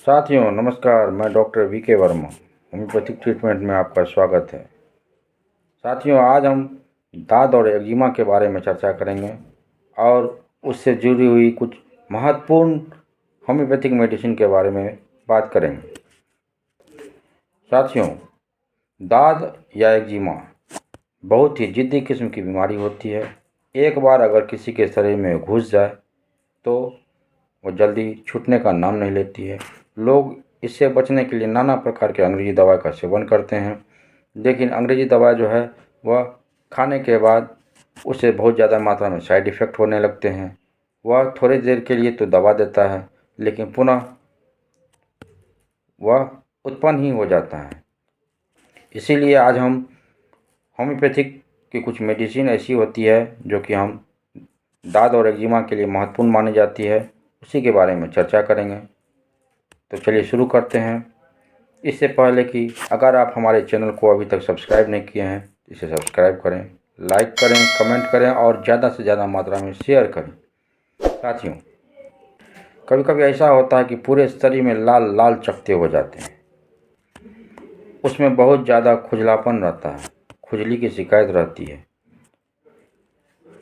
साथियों नमस्कार, मैं doctor V K Verma. Homeopathic treatment में आपका स्वागत है। साथियों, आज हम दाद और एक्जिमा के बारे में चर्चा करेंगे और उससे जुड़ी हुई कुछ महत्वपूर्ण होम्योपैथिक मेडिसिन के बारे में बात करेंगे। साथियों, दाद या एक्जिमा बहुत ही जिद्दी किस्म की बीमारी होती है। एक बार अगर किसी के शरीर में घुस जाए तो वो जल्दी छूटने का नाम नहीं लेती है। लोग इससे बचने के लिए नाना प्रकार के अंग्रेजी दवा का सेवन करते हैं, लेकिन अंग्रेजी दवा जो है वह खाने के बाद उससे बहुत ज़्यादा मात्रा में साइड इफ़ेक्ट होने लगते हैं। वह थोड़ी देर के लिए तो दवा देता है, लेकिन पुनः वह उत्पन्न ही हो जाता है। इसीलिए आज हम होम्योपैथिक की कुछ मेडिसिन ऐसी होती है जो कि हम दाद और एक्जिमा के लिए महत्वपूर्ण मानी जाती है, उसी के बारे में चर्चा करेंगे। तो चलिए शुरू करते हैं। इससे पहले कि अगर आप हमारे चैनल को अभी तक सब्सक्राइब नहीं किए हैं तो इसे सब्सक्राइब करें, लाइक करें, कमेंट करें और ज़्यादा से ज़्यादा मात्रा में शेयर करें। साथियों, कभी कभी ऐसा होता है कि पूरे शरीर में लाल लाल चकत्ते हो जाते हैं, उसमें बहुत ज़्यादा खुजलापन रहता है, खुजली की शिकायत रहती है।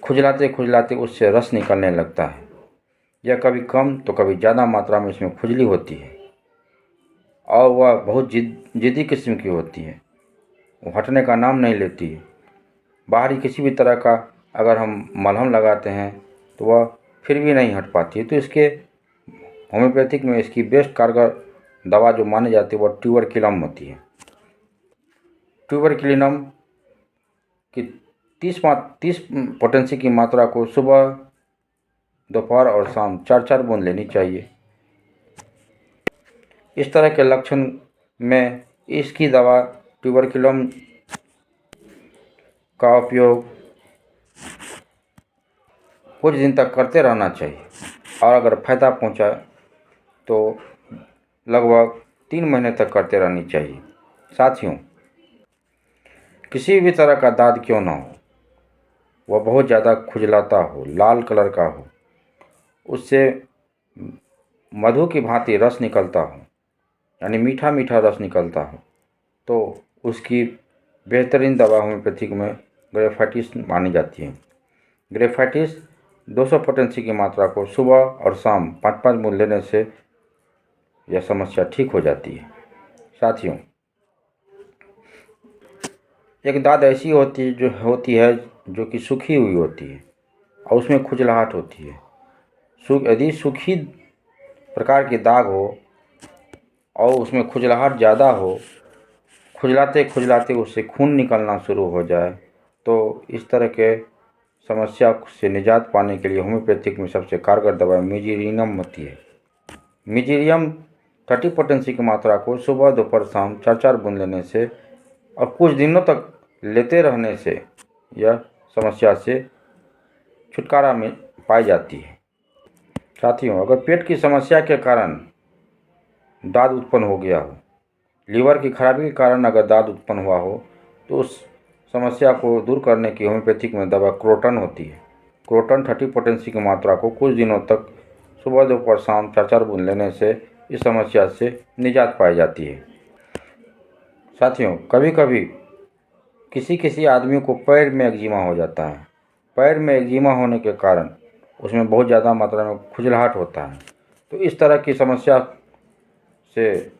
खुजलाते खुजलाते उससे रस निकलने लगता है, या कभी कम तो कभी ज़्यादा मात्रा में इसमें खुजली होती है और वह बहुत जिद्दी किस्म की होती है। वो हटने का नाम नहीं लेती है। बाहरी किसी भी तरह का अगर हम मलहम लगाते हैं तो वह फिर भी नहीं हट पाती है। तो इसके होम्योपैथिक में इसकी बेस्ट कारगर दवा जो मानी जाती है वह ट्यूबरक्युलम होती है। ट्यूबरक्युलिनम की 30 पोटेंसी की मात्रा को सुबह, दोपहर और शाम 4-4 बूंद लेनी चाहिए। इस तरह के लक्षण में इसकी दवा ट्यूबरक्युलम का उपयोग कुछ दिन तक करते रहना चाहिए और अगर फ़ायदा पहुंचा तो लगभग 3 महीने तक करते रहनी चाहिए। साथियों, किसी भी तरह का दाद क्यों ना हो, वह बहुत ज़्यादा खुजलाता हो, लाल कलर का हो, उससे मधु की भांति रस निकलता हो, यानी मीठा मीठा रस निकलता हो, तो उसकी बेहतरीन दवा होम्योपैथिक में ग्रेफाइटिस मानी जाती है। ग्रेफाइटिस 200 पोटेंसी की मात्रा को सुबह और शाम 5-5 बूंद लेने से यह समस्या ठीक हो जाती है। साथियों, एक दाद ऐसी होती है जो कि सूखी हुई होती है और उसमें खुजलाहट होती है। यदि सूखी प्रकार की दाग हो और उसमें खुजलाहट ज़्यादा हो, खुजलाते खुजलाते उससे खून निकलना शुरू हो जाए, तो इस तरह के समस्या से निजात पाने के लिए होम्योपैथिक में सबसे कारगर दवा मीजीरियम होती है। मीजीरियम 30 पोटेंसी की मात्रा को सुबह, दोपहर, शाम 4-4 बूंद लेने से और कुछ दिनों तक लेते रहने से यह समस्या से छुटकारा में पाई जाती है। साथियों, अगर पेट की समस्या के कारण दाद उत्पन्न हो गया हो, लीवर की खराबी के कारण अगर दाद उत्पन्न हुआ हो, तो उस समस्या को दूर करने की होम्योपैथिक में दवा क्रोटन होती है। क्रोटन 30 पोटेंसी की मात्रा को कुछ दिनों तक सुबह, दोपहर, शाम 4-4 बूंद लेने से इस समस्या से निजात पाई जाती है। साथियों, कभी कभी किसी आदमी को पैर में एक्जिमा हो जाता है। पैर में एक्जिमा होने के कारण उसमें बहुत ज़्यादा मात्रा में खुजलाहट होता है। तो इस तरह की समस्या से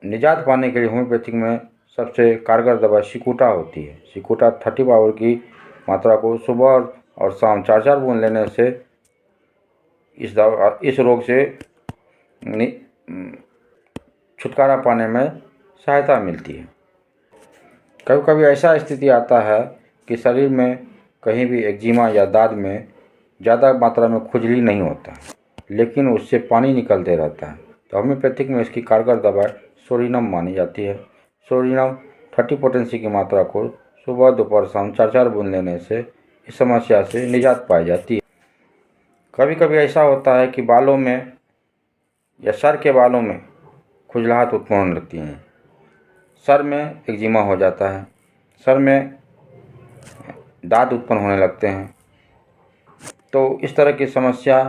निजात पाने के लिए होम्योपैथिक में सबसे कारगर दवा सिकुटा होती है। सिकुटा 30 पावर की मात्रा को सुबह और शाम 4-4 बूंद लेने से इस रोग से छुटकारा पाने में सहायता मिलती है। कभी कभी ऐसा स्थिति आता है कि शरीर में कहीं भी एक्जिमा या दाद में ज़्यादा मात्रा में खुजली नहीं होता, लेकिन उससे पानी निकलते रहता है। तो होम्योपैथिक में इसकी कारगर दवा सोडिनम मानी जाती है। सोडिनम 30 पोटेंसी की मात्रा को सुबह, दोपहर, शाम 4-4 बूंद लेने से इस समस्या से निजात पाई जाती है। कभी कभी ऐसा होता है कि बालों में या सर के बालों में खुजलाहट उत्पन्न होने लगती है, सर में एक्जिमा हो जाता है, सर में दाद उत्पन्न होने लगते हैं। तो इस तरह की समस्या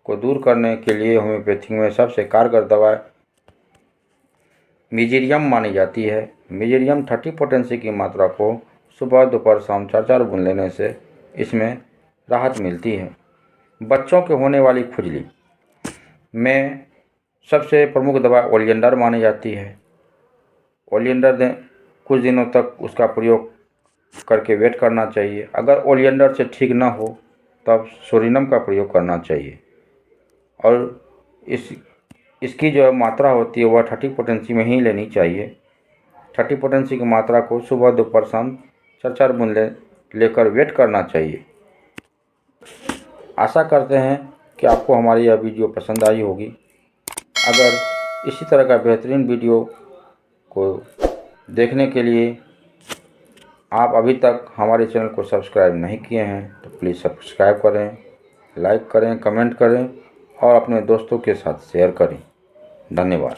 को दूर करने के लिए होम्योपैथी में सबसे कारगर दवा मिजेरियम मानी जाती है। मिजेरियम 30 पोटेंसी की मात्रा को सुबह दोपहर शाम 4-4 बूंद लेने से इसमें राहत मिलती है। बच्चों के होने वाली खुजली में सबसे प्रमुख दवा ओलियंडर मानी जाती है। ओलियंडर दें कुछ दिनों तक उसका प्रयोग करके वेट करना चाहिए। अगर ओलियंडर से ठीक ना हो तब सोरिनम का प्रयोग करना चाहिए और इसकी जो मात्रा होती है वह 30 पोटेंसी में ही लेनी चाहिए। 30 पोटेंसी की मात्रा को सुबह दोपहर शाम 4-4 बूंद लेकर वेट करना चाहिए। आशा करते हैं कि आपको हमारी यह वीडियो पसंद आई होगी। अगर इसी तरह का बेहतरीन वीडियो को देखने के लिए आप अभी तक हमारे चैनल को सब्सक्राइब नहीं किए हैं तो प्लीज़ सब्सक्राइब करें, लाइक करें, कमेंट करें और अपने दोस्तों के साथ शेयर करें। धन्यवाद।